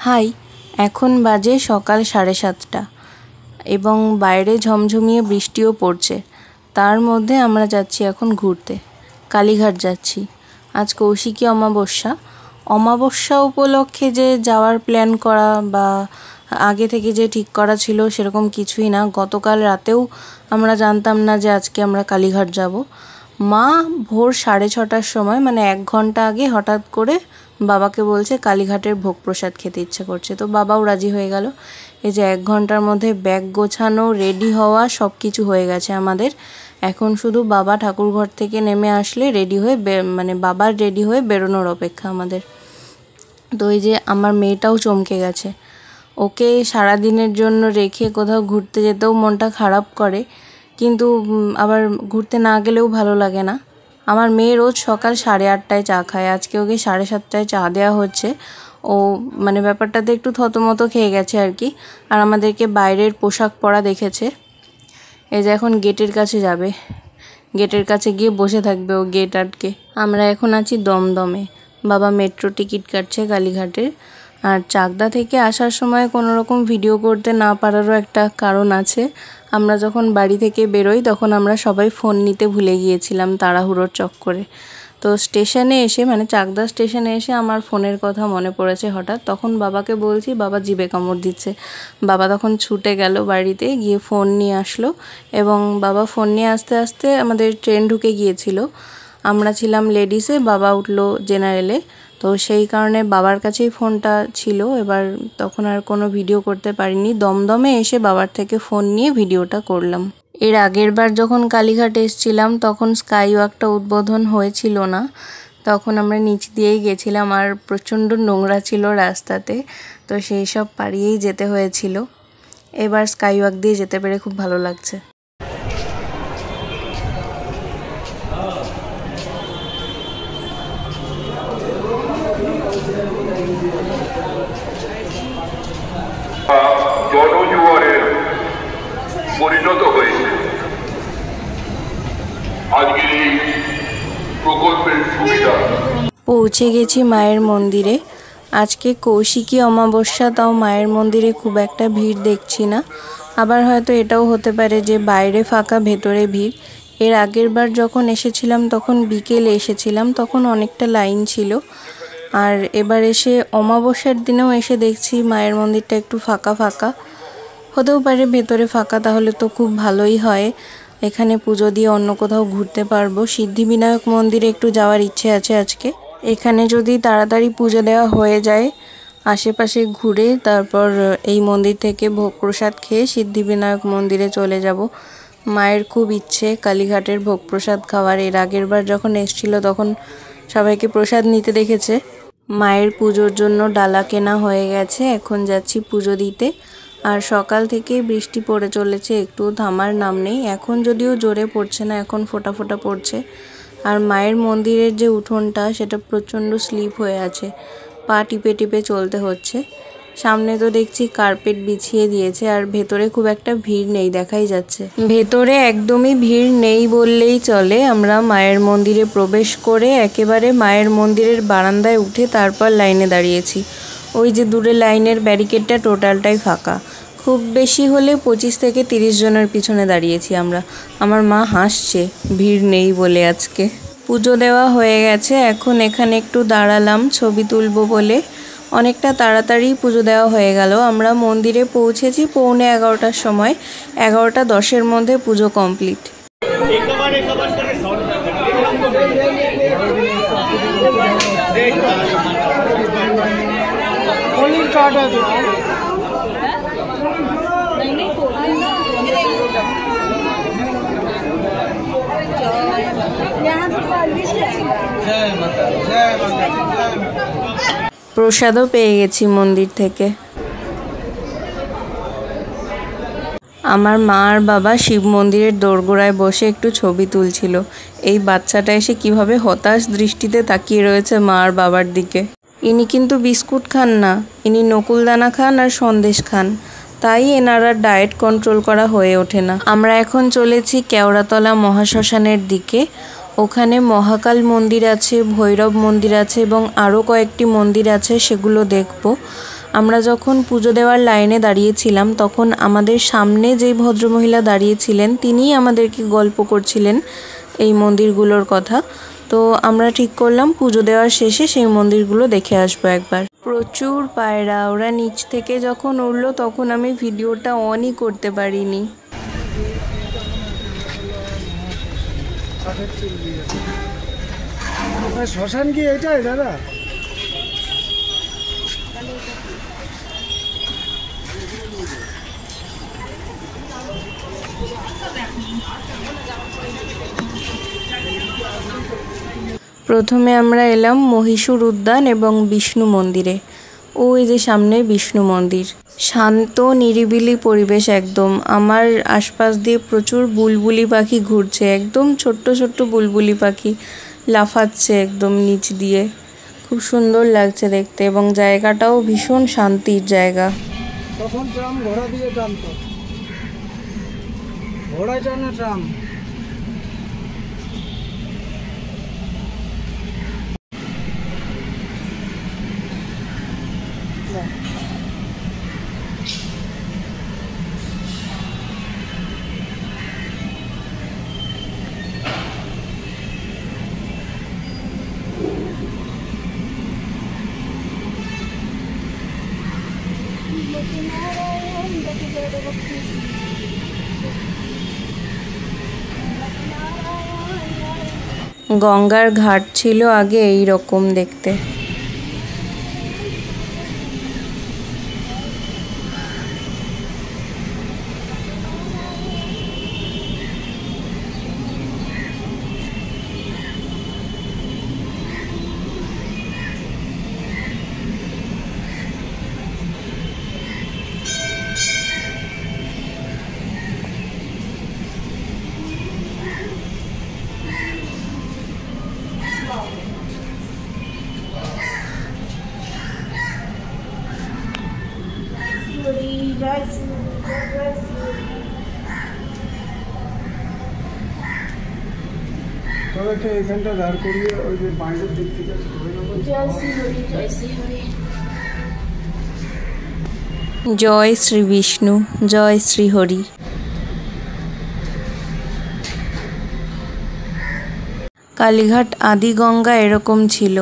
High, এখন বাজে সকাল 7:30 এবং বাইরে ঝমঝমিয়ে বৃষ্টিও পড়ছে। তার মধ্যে আমরা যাচ্ছি এখন ঘুরতে, কালীঘাট যাচ্ছি। আজ কৌশিকী অমাবস্যা। অমাবস্যা উপলক্ষে যে যাওয়ার প্ল্যান করা বা আগে থেকে যে ঠিক করা ছিল সেরকম কিছুই না। গতকাল রাতেও আমরা জানতাম না যে আজকে আমরা কালীঘাট যাব। মা ভোর 6:30টার সময় মানে 1 ঘন্টা আগে হঠাৎ করে বাবাকে বলছে কালীঘাটের ভোগ প্রসাদ খেতে ইচ্ছে করছে, তো বাবাও রাজি হয়ে গেল। এই যে 1 ঘন্টার মধ্যে ব্যাগ গোছানো, রেডি হওয়া সব কিছু হয়ে গেছে আমাদের। এখন শুধু বাবা ঠাকুরঘর থেকে নেমে আসলে রেডি হয়ে মানে বাবার রেডি হয়ে বেরোনোর অপেক্ষা আমাদের। তো এই যে আমার মেয়েটাও চমকে গেছে। ওকে সারাদিনের জন্য রেখে কোথাও ঘুরতে যেতেও মনটা খারাপ করে, কিন্তু আবার ঘুরতে না গেলেও ভালো লাগে না। আমার মেয়ে রোজ সকাল 8:30টায় চা খায়, আজকে ওকে 7:30টায় চা দেওয়া হচ্ছে। ও মানে ব্যাপারটাতে একটু থতমত খেয়ে গেছে আর কি। আর আমাদেরকে বাইরের পোশাক পরা দেখেছে। এই যে এখন গেটের কাছে যাবে, গেটের কাছে গিয়ে বসে থাকবে ও গেট আটকে। আমরা এখন আছি দমদমে, বাবা মেট্রো টিকিট কাটছে কালীঘাটের। আর চাকদা থেকে আসার সময় কোনো রকম ভিডিও করতে না পারারও একটা কারণ আছে। আমরা যখন বাড়ি থেকে বেরোই তখন আমরা সবাই ফোন নিতে ভুলে গিয়েছিলাম তাড়াহুড়োর চক্করে। তো স্টেশনে এসে মানে চাকদা স্টেশনে এসে আমার ফোনের কথা মনে পড়েছে হঠাৎ। তখন বাবাকে বলছি, বাবা জিভে কামড় দিচ্ছে। বাবা তখন ছুটে গেল বাড়িতে, গিয়ে ফোন নিয়ে আসলো এবং বাবা ফোন নিয়ে আসতে আসতে আমাদের ট্রেন ঢুকে গিয়েছিল। আমরা ছিলাম লেডিসে, বাবা উঠলো জেনারেলে। তো সেই কারণে বাবার কাছেই ফোনটা ছিল। এবার তখন আর কোনো ভিডিও করতে পারিনি। দমদমে এসে বাবার থেকে ফোন নিয়ে ভিডিওটা করলাম। এর আগের বার যখন কালীঘাট এসেছিলাম তখন স্কাই ওয়াকটা উদ্বোধন হয়েছিল না, তখন আমরা নিচ দিয়েই গেছিলাম আর প্রচণ্ড নোংরা ছিল রাস্তাতে, তো সেই সব পাড়িয়েই যেতে হয়েছিল। এবার স্কাই ওয়াক দিয়ে যেতে পেরে খুব ভালো লাগছে। জনজোয়ারের পরিণত হয়েছে আজকের এই প্রকল্পের সুবিধা। পৌঁছে গেছি মায়ের মন্দিরে। আজকে কৌশিকী অমাবস্যা, তাও মায়ের মন্দিরে খুব একটা ভিড় দেখছি না। আবার হয়তো এটাও হতে পারে যে বাইরে ফাঁকা ভেতরে ভিড়। এর আগের বার যখন এসেছিলাম তখন বিকেলে এসেছিলাম, তখন অনেকটা লাইন ছিল। আর এবার এসে অমাবস্যার দিনেও এসে দেখছি মায়ের মন্দিরটা একটু ফাঁকা ফাঁকা। হতেও পারে ভেতরে ফাঁকা, তাহলে তো খুব ভালোই হয়। এখানে পুজো দিয়ে অন্য কোথাও ঘুরতে পারবো। সিদ্ধিবিনায়ক মন্দিরে একটু যাওয়ার ইচ্ছে আছে আজকে। এখানে যদি তাড়াতাড়ি পুজো দেওয়া হয়ে যায়, আশেপাশে ঘুরে তারপর এই মন্দির থেকে ভোগ প্রসাদ খেয়ে সিদ্ধিবিনায়ক মন্দিরে চলে যাব। মায়ের খুব ইচ্ছে কালীঘাটের ভোগ প্রসাদ খাওয়ার। এর আগের বার যখন এসেছিল তখন সবাইকে প্রসাদ নিতে দেখেছে। মায়ের পুজোর জন্য ডালা কেনা হয়ে গেছে, এখন যাচ্ছি পুজো দিতে। আর সকাল থেকেই বৃষ্টি পড়ে চলেছে, একটু থামার নাম নেই। এখন যদিও জোরে পড়ছে না, এখন ফোঁটা ফোঁটা পড়ছে। আর মায়ের মন্দিরের যে উঠোনটা সেটা প্রচণ্ড স্লিপ হয়ে আছে, পা টিপে টিপে চলতে হচ্ছে। সামনে তো দেখছি কার্পেট বিছিয়ে দিয়েছে, আর ভেতরে খুব একটা ভিড় নেই, দেখাই যাচ্ছে ভেতরে একদমই ভিড় নেই বললেই চলে। আমরা মায়ের মন্দিরে প্রবেশ করে একেবারে মায়ের মন্দিরের বারান্দায় উঠে তারপর লাইনে দাঁড়িয়েছি। ওই যে দূরে লাইনের ব্যারিকেডটা টোটালটাই ফাঁকা। খুব বেশি হলে 25 থেকে 30 জনের পিছনে দাঁড়িয়েছি আমরা। আমার মা হাসছে ভিড় নেই বলে। আজকে পুজো দেওয়া হয়ে গেছে, এখন এখানে একটু দাঁড়ালাম ছবি তুলবো বলে। অনেকটা তাড়াতাড়ি পুজো দেওয়া হয়ে গেল। আমরা মন্দিরে পৌঁছেছি 11:45টার সময়, 11:10-এর মধ্যে পুজো কমপ্লিট। প্রসাদও পেয়ে গেছি মন্দির থেকে। আমার মা আর বাবা শিব মন্দিরের দোরগোড়ায় বসে একটু ছবি তুলছিল। এই বাচ্চাটা এসে কিভাবে হতাশ দৃষ্টিতে তাকিয়ে রয়েছে মা আর বাবার দিকে। ইনি কিন্তু বিস্কুট খান না, ইনি নকুলদানা খান আর সন্দেশ খান, তাই এনারা ডায়েট কন্ট্রোল করা হয়ে ওঠে না। আমরা এখন চলেছি কেওড়াতলা মহাশ্মশানের দিকে। ওখানে মহাকাল মন্দির আছে, ভৈরব মন্দির আছে এবং আরও কয়েকটি মন্দির আছে, সেগুলো দেখব। আমরা যখন পুজো দেওয়ার লাইনে দাঁড়িয়েছিলাম তখন আমাদের সামনে যে ভদ্রমহিলা দাঁড়িয়েছিলেন তিনিই আমাদেরকে গল্প করছিলেন এই মন্দিরগুলোর কথা। তো আমরা ঠিক করলাম পুজো দেওয়ার শেষে সেই মন্দিরগুলো দেখে আসবো একবার। প্রচুর পায়রা, ওরা নিচ থেকে যখন উঠলো তখন আমি ভিডিওটা অনই করতে পারিনি। শ্মশান কি এটাই দাদা? প্রথমে আমরা এলাম মহীশূর উদ্যান এবং বিষ্ণু মন্দিরে। ওই যে সামনে বিষ্ণু মন্দির। শান্ত নিরিবিলি পরিবেশ একদম। আমার আশপাশ দিয়ে প্রচুর বুলবুলি পাখি ঘুরছে, একদম ছোট্ট ছোট্ট বুলবুলি পাখি লাফাচ্ছে একদম নিচ দিয়ে। খুব সুন্দর লাগছে দেখতে এবং জায়গাটাও ভীষণ শান্তির জায়গা। তখন ট্রাম ঘোড়া দিয়ে টানতো, ঘোড়ায় টানে ট্রাম। গঙ্গার ঘাট ছিল আগে এই রকম দেখতে। তবে এখানটা দাঁড় করিয়ে ওই যে বাইরের দিক থেকে জয় শ্রী বিষ্ণু, জয় শ্রী হরি। কালীঘাট আদি গঙ্গা এরকম ছিল।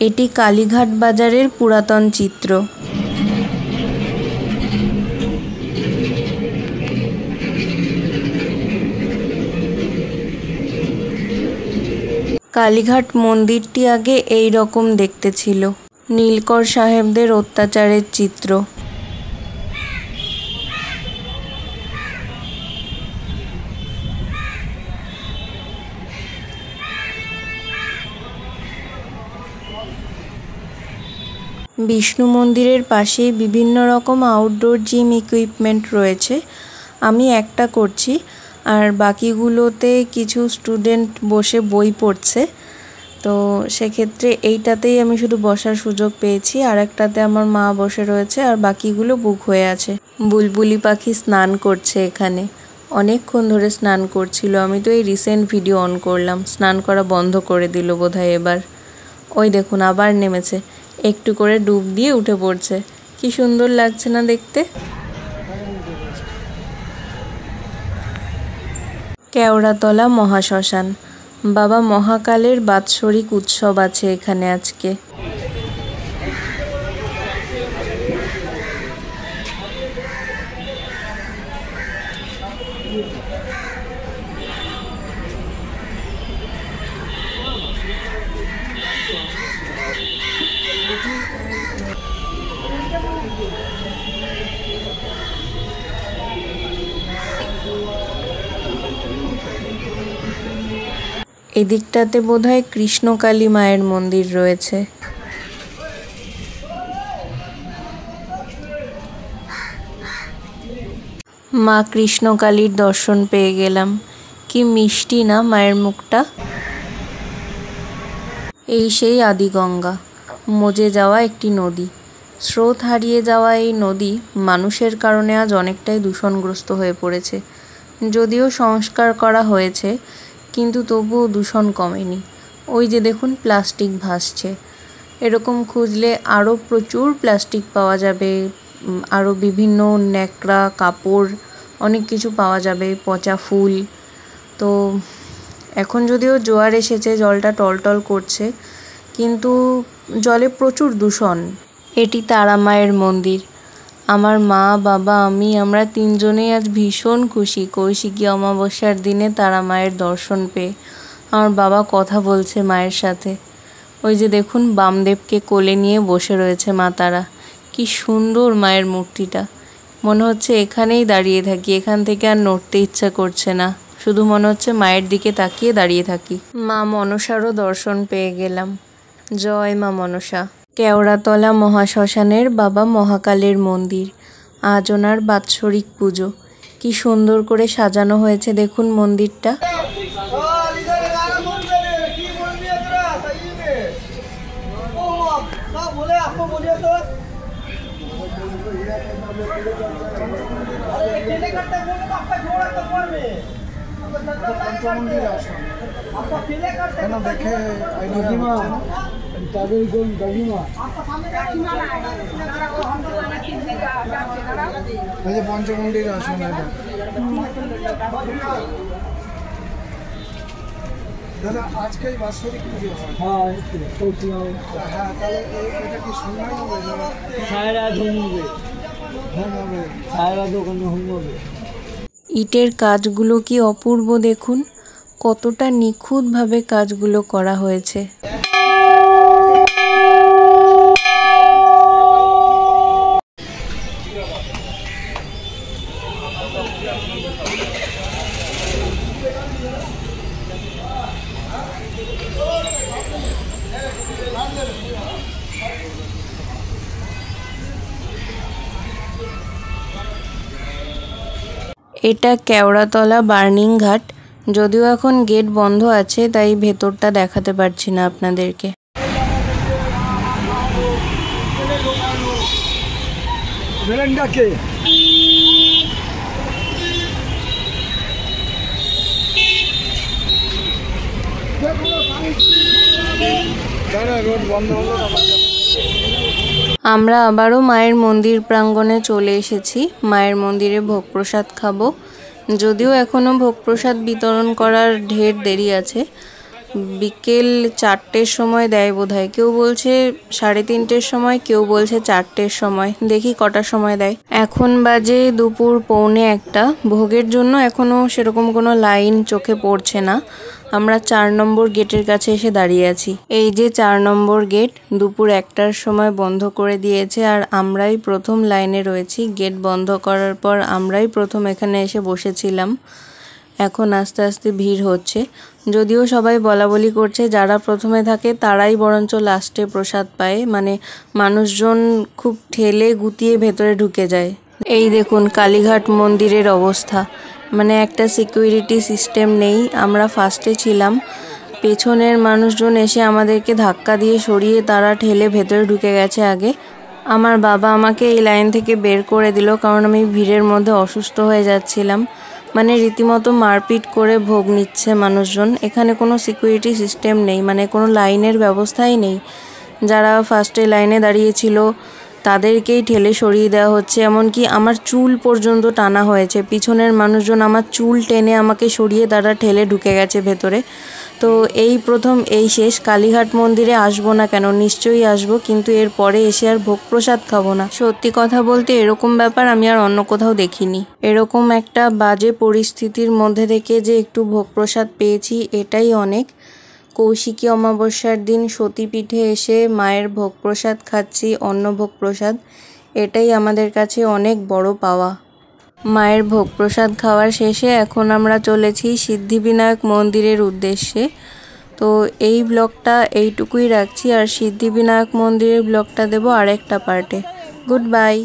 এটি কালীঘাট বাজারের পুরাতন চিত্র। কালীঘাট মন্দিরটি আগে এই রকম দেখতে ছিল। নীলকর সাহেবদের অত্যাচারের চিত্র। বিষ্ণু মন্দিরের পাশেই বিভিন্ন রকম আউটডোর জিম ইকুইপমেন্ট রয়েছে। আমি একটা করছি আর বাকিগুলোতে কিছু স্টুডেন্ট বসে বই পড়ছে। তো সেক্ষেত্রে এইটাতেই আমি শুধু বসার সুযোগ পেয়েছি, আর একটাতে আমার মা বসে রয়েছে আর বাকিগুলো বুক হয়ে আছে। বুলবুলি পাখি স্নান করছে এখানে, অনেকক্ষণ ধরে স্নান করছিল। আমি তো এই রিসেন্ট ভিডিও অন করলাম, স্নান করা বন্ধ করে দিল বোধহয় এবার। ওই দেখুন আবার নেমেছে, একটু করে ডুব দিয়ে উঠে পড়ছে। কি সুন্দর লাগছে না দেখতে। কেওড়াতলা মহাশ্মশান। বাবা মহাকালের বাৎসরিক উৎসব আছে এখানে আজকে। এদিকটাতে বোধহয় কৃষ্ণকালী মায়ের মন্দির রয়েছে। মা কৃষ্ণকালীর দর্শন পেয়ে গেলাম। কি মিষ্টি না মায়ের মুখটা। এই সেই আদি গঙ্গা। মজে যাওয়া একটি নদী। স্রোত হারিয়ে যাওয়া এই নদী মানুষের কারণে আজ অনেকটাই দূষণগ্রস্ত হয়ে পড়েছে। যদিও সংস্কার করা হয়েছে, কিন্তু তবুও দূষণ কমেনি। ওই যে দেখুন প্লাস্টিক ভাসছে। এরকম খুঁজলে আরও প্রচুর প্লাস্টিক পাওয়া যাবে, আরও বিভিন্ন ন্যাকড়া, কাপড়, অনেক কিছু পাওয়া যাবে, পচা ফুল। তো এখন যদিও জোয়ার এসেছে, জলটা টলটল করছে, কিন্তু জলে প্রচুর দূষণ। এটি তারা মায়ের মন্দির। আমার মা, বাবা, আমরা তিনজনেই আজ ভীষণ খুশি কৌশিকী অমাবস্যার দিনে তারা মায়ের দর্শন পেয়ে। আমার বাবা কথা বলছে মায়ের সাথে। ওই যে দেখুন বামদেবকে কোলে নিয়ে বসে রয়েছে মা তারা। কি সুন্দর মায়ের মূর্তিটা। মনে হচ্ছে এখানেই দাঁড়িয়ে থাকি, এখান থেকে আর নড়তে ইচ্ছা করছে না, শুধু মনে হচ্ছে মায়ের দিকে তাকিয়ে দাঁড়িয়ে থাকি। মা মনসারও দর্শন পেয়ে গেলাম। জয় মা মনসা। কেওড়াতলা মহাশ্মশানের বাবা মহাকালের মন্দির। আজ ওনার বাৎসরিক পুজো। কি সুন্দর করে সাজানো হয়েছে দেখুন মন্দিরটা। পঞ্চমন্ডির আসন এটা। দাদা আজকেই বাৎসরিক পুজো হয়? হ্যাঁ, তাহলে এটা কি সম্মান হবে? সায়রা হোম হবে, সায়রা দোকানে হোম হবে। ইটের কাজগুলো কি অপূর্ব দেখুন, কতটা নিখুঁতভাবে কাজগুলো করা হয়েছে। এটা কেওড়াতলা বার্নিং ঘাট। যদিও এখন গেট বন্ধ আছে, তাই ভেতরটা দেখাতে পারছি না আপনাদেরকে। আমরা আবারও মায়ের মন্দির প্রাঙ্গণে চলে এসেছি। মায়ের মন্দিরে ভোগ প্রসাদ খাবো। যদিও এখনও ভোগ প্রসাদ বিতরণ করার ঢের দেরি আছে। বিকেল 4টের সময় দেয় বোধহয়। কেউ বলছে 3:30-র সময়, কেউ বলছে 4টের সময়। দেখি কটার সময় দেয়। এখন বাজে দুপুর 1:45। ভোগের জন্য এখনও সেরকম কোনো লাইন চোখে পড়ছে না। আমরা 4 নম্বর গেটের কাছে এসে দাঁড়িয়ে আছি। এই যে 4 নম্বর গেট দুপুর 1টার সময় বন্ধ করে দিয়েছে, আর আমরাই প্রথম লাইনে রয়েছি। গেট বন্ধ করার পর আমরাই প্রথম এখানে এসে বসেছিলাম। এখন আস্তে আস্তে ভিড় হচ্ছে। যদিও সবাই বলাবলি করছে যারা প্রথমে থাকে তারাই বরঞ্চ লাস্টে প্রসাদ পায়, মানে মানুষজন খুব ঠেলে গুতিয়ে ভেতরে ঢুকে যায়। এই দেখুন কালীঘাট মন্দিরের অবস্থা, মানে একটা সিকিউরিটি সিস্টেম নেই। আমরা ফার্স্টে ছিলাম, পেছনের মানুষজন এসে আমাদেরকে ধাক্কা দিয়ে সরিয়ে তারা ঠেলে ভেতরে ঢুকে গেছে আগে। আমার বাবা আমাকে এই লাইন থেকে বের করে দিল, কারণ আমি ভিড়ের মধ্যে অসুস্থ হয়ে যাচ্ছিলাম। মানে রীতিমতো মারপিট করে ভোগ নিচ্ছে মানুষজন। এখানে কোনো সিকিউরিটি সিস্টেম নেই, মানে কোনো লাইনের ব্যবস্থাই নেই। যারা ফার্স্টে লাইনে দাঁড়িয়েছিল তাদেরকেই ঠেলে সরিয়ে দেওয়া হচ্ছে। এমনকি আমার চুল পর্যন্ত টানা হয়েছে। পিছনের মানুষজন আমার চুল টেনে আমাকে সরিয়ে তারা ঠেলে ঢুকে গেছে ভেতরে। তো এই প্রথম, এই শেষ। কালীঘাট মন্দিরে আসবো না কেন, নিশ্চয়ই আসবো, কিন্তু এরপরে এসে আর ভোগ প্রসাদ খাবো না। সত্যি কথা বলতে এরকম ব্যাপার আমি আর অন্য কোথাও দেখিনি। এরকম একটা বাজে পরিস্থিতির মধ্যে থেকে যে একটু ভোগ প্রসাদ পেয়েছি, এটাই অনেক। কৌশিকী অমাবস্যার দিন সতীপীঠে এসে মায়ের ভোগ প্রসাদ খাচ্ছি, অন্নভোগ প্রসাদ। এটাই আমাদের কাছে অনেক বড় পাওয়া। মায়ের ভোগ প্রসাদ খাওয়ার শেষে এখন আমরা চলেছি সিদ্ধিবিনায়ক মন্দিরের উদ্দেশ্যে। তো এই ব্লগটা এইটুকুই রাখছি, আর সিদ্ধিবিনায়ক মন্দিরের ব্লগটা দেবো আরেকটা পার্টে। Good bye.